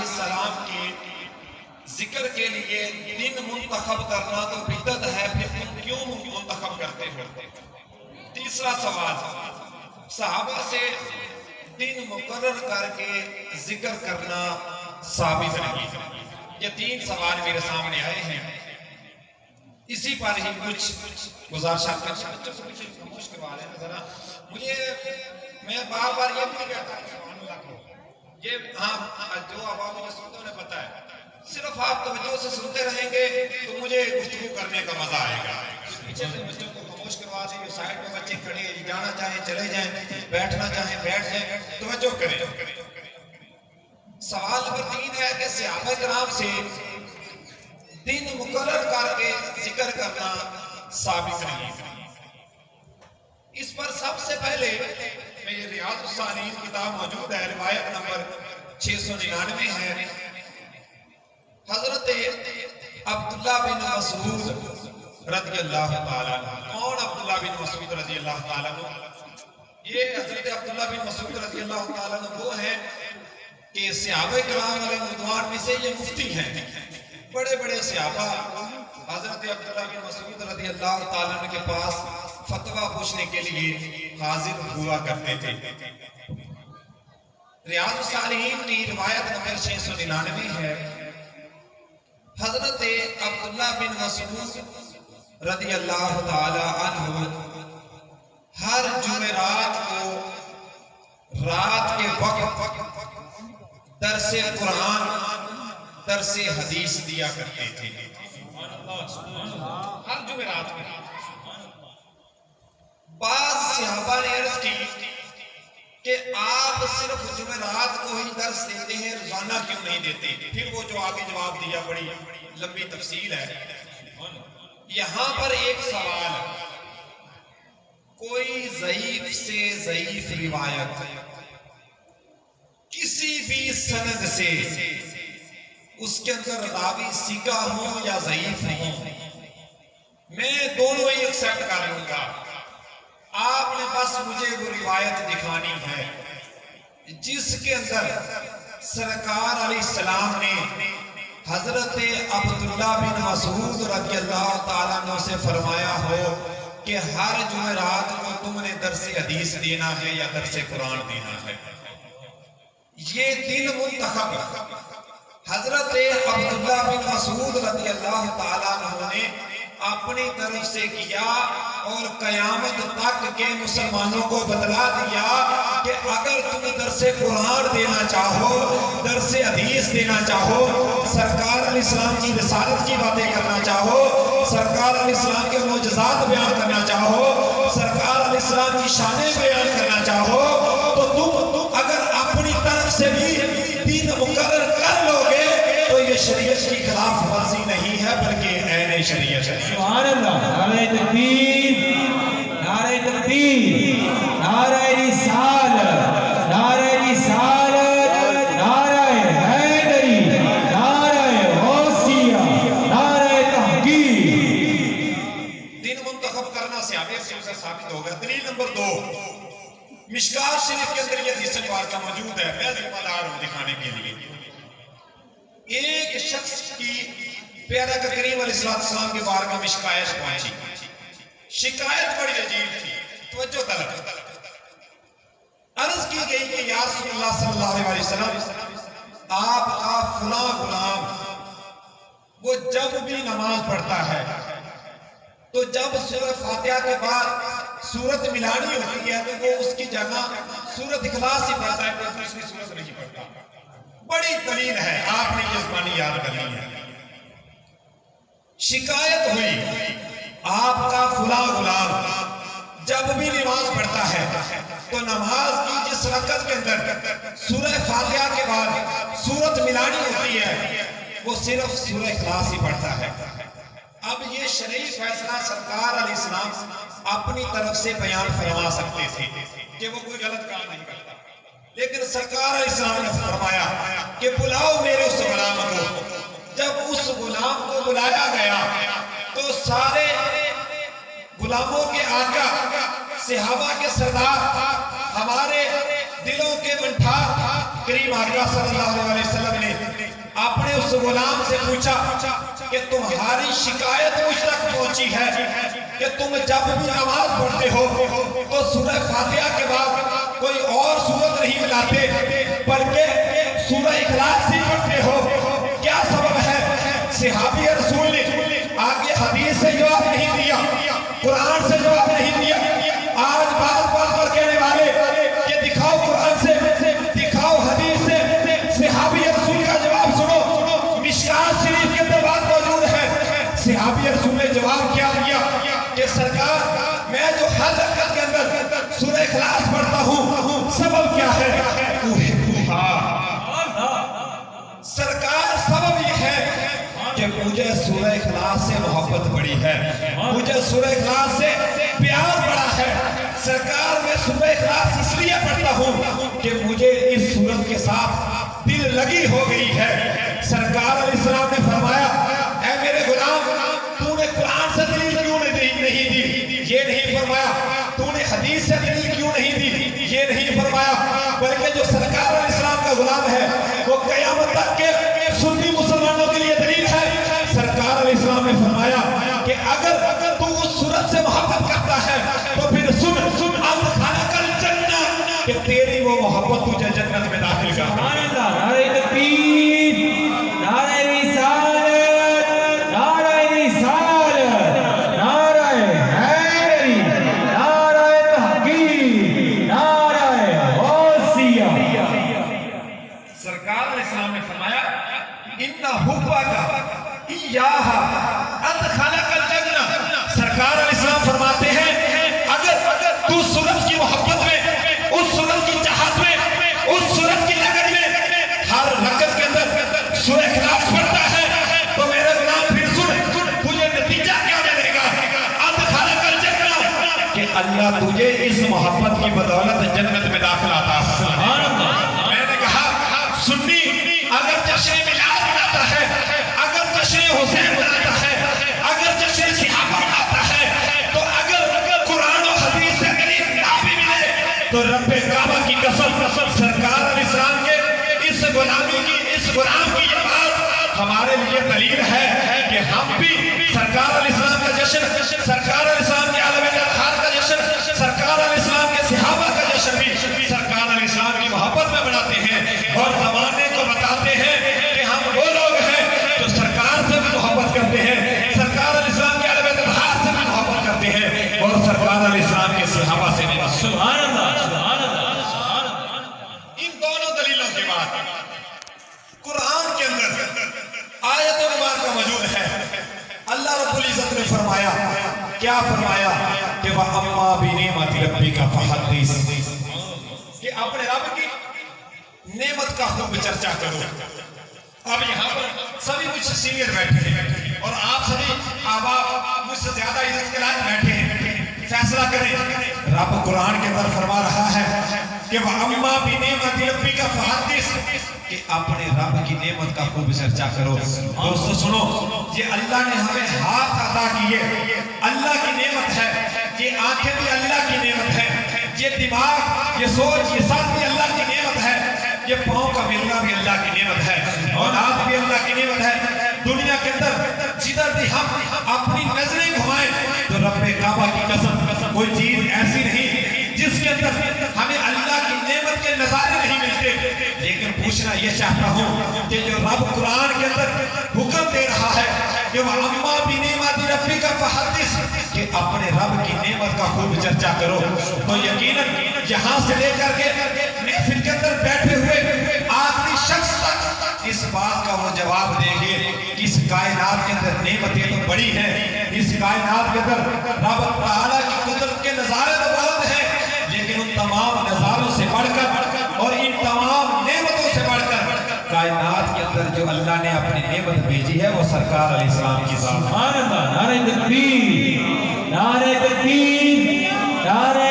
السلام کے ذکر کے لیے دن منتخب کرنا تو بدعت ہے، پھر تم کیوں منتخب کرتے ہو؟ تیسرا سوال، صحابہ سے دن مقرر کر کے ذکر کرنا ثابت نہیں۔ یہ تین سوال میرے سامنے آئے ہیں، اسی پر ہی کچھ گزارشات کرتے ہیں۔ بچوں سے کچھ خاموش کروا لیں ذرا، میں بار بار یہ بھی کہتا ہوں سبحان اللہ کو، یہ جو عوام مجھے سنتے انہیں پتا ہے، صرف آپ توجہ سے سنتے رہیں گے تو مجھے گفتگو کرنے کا مزہ آئے گا۔ پیچھے سے بچوں کو خاموش کروا دیں، سائڈ میں بچے کھڑے ہیں، جانا چاہیں چلے جائیں، بیٹھنا چاہیں بیٹھ جائیں، توجہ کریں۔ سوال نمبر 3 ہے کہ صحابہ کرام سے دن مقرر کر کے ذکر کرنا ثابت نہیں۔ اس پر سب سے پہلے میرے ریاض الصالحین کتاب موجود ہے، روایت نمبر 699 ہے، حضرت عبداللہ بن مسعود رضی اللہ تعالیٰ عنہ۔ کون عبداللہ بن مسعود رضی اللہ تعالیٰ عنہ؟ یہ حضرت عبداللہ بن مسعود رضی اللہ تعالیٰ عنہ وہ ہیں کہ صحابہ کرام علیہ رضوان میں سے یہ مفتی ہیں، بڑے بڑے صحابہ حضرت عبداللہ بن مسعود رضی اللہ تعالیٰ عنہ کے پاس فتویٰ پوچھنے کے لیے حاضر ہوا کرتے تھے۔ ریاض الصالحین کی روایت نمبر 699 ہے، حضرت عبداللہ بن مسعود رضی اللہ تعالی عنہ ہر جمعرات کو رات کے وقت درس قرآن درس حدیث دیا کرتے تھے، ہر جمعرات میں۔ بعض صحابہ نے عرض کی کہ آپ صرف جمعرات کو ہی درس دیتے ہیں، روزانہ کیوں نہیں دیتے؟ پھر وہ جو آگے جواب دیا بڑی لمبی تفصیل ہے۔ یہاں پر ایک سوال، کوئی ضعیف سے ضعیف روایت کسی بھی سند سے اس کے اندر راوی ثقہ ہوں یا ضعیف ہوں، میں دونوں ہی ایکسپٹ کر لوں گا، آپ نے بس مجھے وہ روایت دکھانی ہے جس کے اندر سرکار علیہ السلام نے حضرت عبداللہ بن مسعود رضی اللہ تعالیٰ عنہ سے فرمایا ہو کہ ہر جمعرات کو تم نے درس حدیث دینا ہے یا درس قرآن دینا ہے۔ یہ دن منتخب حضرت عبداللہ بن مسعود رضی اللہ تعالیٰ عنہ نے اپنی طرف سے کیا اور قیامت تک کے مسلمانوں کو بتلا دیا کہ اگر تم درس قرآن دینا چاہو، درس حدیث دینا چاہو، سرکار علیہ السلام کی رسالت کی باتیں کرنا چاہو، سرکار علیہ السلام کے معجزات بیان کرنا چاہو، سرکار علیہ السلام کی شانیں بیان کرنا چاہو، تو تم اگر اپنی طرف سے بھی دین مقرر کر لو گے تو یہ شریعت کی خلاف ورزی نہیں ہے بلکہ عین شریعت ہے۔ سبحان اللہ، نعرہ تکبیر، نعرہ تکبیر، نعرہ رسالت، نعرہ رسالت، نعرہ حیدری، نعرہ غوثیہ، نعرہ تحقیق۔ دن منتخب کرنا صحابہ سے ثابت ہوگا۔ دلیل نمبر 2، مشکات شریف کے اندر یہ حدیث مبارکہ موجود ہے، میں ذمہ دار ہوں دکھانے کے لیے۔ ایک شخص کی پیارا کریم علیہ السلام کے بارگاہ میں شکایت پہنچی، شکایت بڑی عجیب تھی، توجہ طلب۔ عرض کی گئی کہ یا رسول اللہ صلی اللہ علیہ وسلم، آپ کا فلاں غلام وہ جب بھی نماز پڑھتا ہے تو جب سورہ فاتحہ کے بعد سورت ملانی ہوتی ہے تو وہ اس کی جگہ سورت اخلاص ہی پڑھتا ہے، کوئی دوسری سورت نہیں پڑھتا۔ بڑی دلیل ہے، آپ نے یہ زبانی یاد کرنی ہے۔ شکایت ہوئی آپ کا فلاں غلام جب بھی نماز پڑھتا ہے تو نماز کی جس رکعت کے اندر سورہ فاتحہ کے بعد سورت ملانی ہوتی ہے وہ صرف سورہ اخلاص ہی پڑھتا ہے۔ اب یہ شرعی فیصلہ سرکار علیہ السلام اپنی طرف سے بیان فرما سکتے تھے کہ وہ کوئی غلط کام نہیں کرتا، لیکن سرکار علیہ السلام نے فرمایا کہ بلاؤ میرے اس غلام کو۔ جب اس غلام کو بلایا گیا تو سارے غلاموں کے آقا، صحابہ کے سردار، ہمارے دلوں کے منٹھار کریم آقا صلی اللہ علیہ وسلم نے غلام سے پوچھا کہ تمہاری شکایت مجھ تک پہنچی ہے کہ تم جب بھی نماز پڑھتے ہو تو سورہ فاتحہ کے بعد کوئی اور سورت نہیں ملاتے بلکہ سورہ اخلاص ہی پڑھتے ہو، کیا سبب ہے؟ صحابی رسول نے آگے حدیث سے جواب نہیں دیا، قرآن سے جواب نہیں دیا۔ آج بات پر کہنے والے کہ دکھاؤ قرآن سے، دکھاؤ حدیث سے، صحابی رسول کا جواب سنو۔ مشکات شریف کے اندر بات موجود ہے، صحابی رسول نے جواب کیا دیا کہ سرکار میں جو ہر رکعت کے اندر سورہ اخلاص پڑھتا ہوں، سبب کیا ہے؟ سرکار سبب یہ ہے کہ مجھے سورہ اخلاص سے محبت بڑی ہے، مجھے سورہ اخلاص سے پیار بڑا ہے۔ سرکار میں سورہ اخلاص اس لیے پڑھتا ہوں کہ مجھے اس سورت کے ساتھ دل لگی ہو گئی ہے۔ سرکار علیہ السلام نے فرمایا، اے میرے غلام، تو نے قرآن سے دلیل کیوں نہیں دی؟ یہ نہیں فرمایا تو نے حدیث سے دلیل کیوں نہیں دی؟ یہ نہیں فرمایا، بلکہ جو سرکار علیہ السلام کا غلام ہے وہ قیامت تک کے سنی مسلمانوں کے لیے دلیل ہے۔ سرکار علیہ السلام نے فرمایا کہ اگر تو اس سورت سے محبت کرتا ہے تو پھر سن ادخلک الجنہ، کہ تیری وہ محبت تجھے جنت میں داخل کر۔ سبحان اللہ، نعرہ تکبیر، نعرہ رسالت، نعرہ رسالت، نعرہ حیدری، نعرہ تحقیق، نعرہ غوثیہ۔ سرکار علیہ السلام نے فرمایا اِنَّ حُبَّكَ إِيَّاهَا أَدْخَلَكَ الْجَنَّةَ۔ سرکار علیہ السلام فرماتے ہیں اگر تو سورت کی محبت میں، اس سورت کی چاہت میں، اس سورت کی لگن میں ہر رکعت کے اندر سورہ اخلاص پڑھتا ہے تو میرے غلام پھر سن، تجھے نتیجہ کیا ملے گا؟ أَدْخَلَكَ الْجَنَّةَ، کہ اللہ تجھے اس محبت کی بدولت جنت میں داخل آتا ہے۔ سبحان اللہ۔ میں نے کہا سنی اگر جشن میلاد مناتا ہے، اگر جشن حسین مناتا ہے، اگر جشن صحابہ مناتا ہے، تو اگر قرآن و حدیث سے قریب نہ بھی ملے تو رب کعبہ کی قسم سرکار علیہ السلام کے اس غلامی کی، اس غلام کی یہ بات ہمارے لیے دلیل ہے کہ ہم بھی سرکار علیہ السلام کا جشن، سرکار علیہ السلام کے عالم الاطہار کا جشن، سرکار علیہ السلام کے صحابہ کا جشن بھی سرکار علیہ السلام کی محبت میں مناتے ہیں اور زمانے کو بتاتے ہیں کہ ہم وہ لوگ ہیں جو سرکار سے بھی محبت کرتے ہیں، سرکار علیہ السلام کے عالم الاطہار سے بھی محبت کرتے ہیں اور سرکار علیہ السلام کے صحابہ سے بھی۔ سبحان اللہ، سبحان اللہ، سبحان اللہ۔ ان دونوں دلیلوں کے بعد قرآن کے اندر آیت مبارکہ موجود ہے۔ اللہ رب العزت نے فرمایا، کیا فرمایا کہ وَأَمَّا بِنِعْمَةِ رَبِّكَ فَحَدِّثْ، کہ اپنے رب کی نعمت کا خوب چرچا کرو۔ اب یہاں پر سبھی مجھ سے سینئر بیٹھے ہیں اور آپ سبھی آباء مجھ سے زیادہ عزت کے لائق بیٹھے ہیں، فیصلہ کریں۔ رب قرآن کے اندر فرما رہا ہے کہ وَأَمَّا بِنِعْمَةِ رَبِّكَ فَحَدِّثْ، کہ اپنے رب کی نعمت کا خوب چرچا کرو۔ دوستو سنو، یہ اللہ نے ہمیں ہاتھ عطا کیے، اللہ کی نعمت ہے، یہ آنکھیں بھی اللہ کی نعمت ہے، یہ دماغ، یہ سوچ، یہ ساتھ بھی اللہ کی نعمت ہے، یہ پاؤں کا ملنا بھی اللہ کی نعمت ہے، اولاد بھی اللہ کی نعمت ہے۔ دنیا کے اندر جدھر بھی ہم اپنی نظریں گھمائیں تو رب کعبہ کی قسم کوئی چیز ایسی نہیں جس کے اندر ہمیں اللہ کی نعمت کے نظارے نہیں ملتے۔ لیکن پوچھنا یہ چاہتا ہوں کہ جو رب قرآن کے اندر حکم دے رہا ہے کہ وَأَمَّا بِنِعْمَةِ رَبِّكَ فَحَدِّثْ، کہ اپنے رب کی نعمت کا خوب چرچا کرو، تو یقیناً یہاں سے لے کر کے محفل کے اندر بیٹھے ہوئے آخری شخص تک اس بات کا وہ جواب دیں گے کہ اس کائنات کے اندر نعمتیں تو بڑی ہیں، اس کائنات کے اندر رب تعالیٰ کی قدرت کے نظارے تو بہت ہیں، لیکن ان تمام نظاروں سے بڑھ کر اور ان تمام نعمتوں سے بڑھ کر کائنات کے اندر جو اللہ نے اپنی نعمت بھیجی ہے وہ سرکار علیہ السلام کی ذات ہے۔ سبحان اللہ، نعرہ تکبیر، نعرہ تکبیر، نعرہ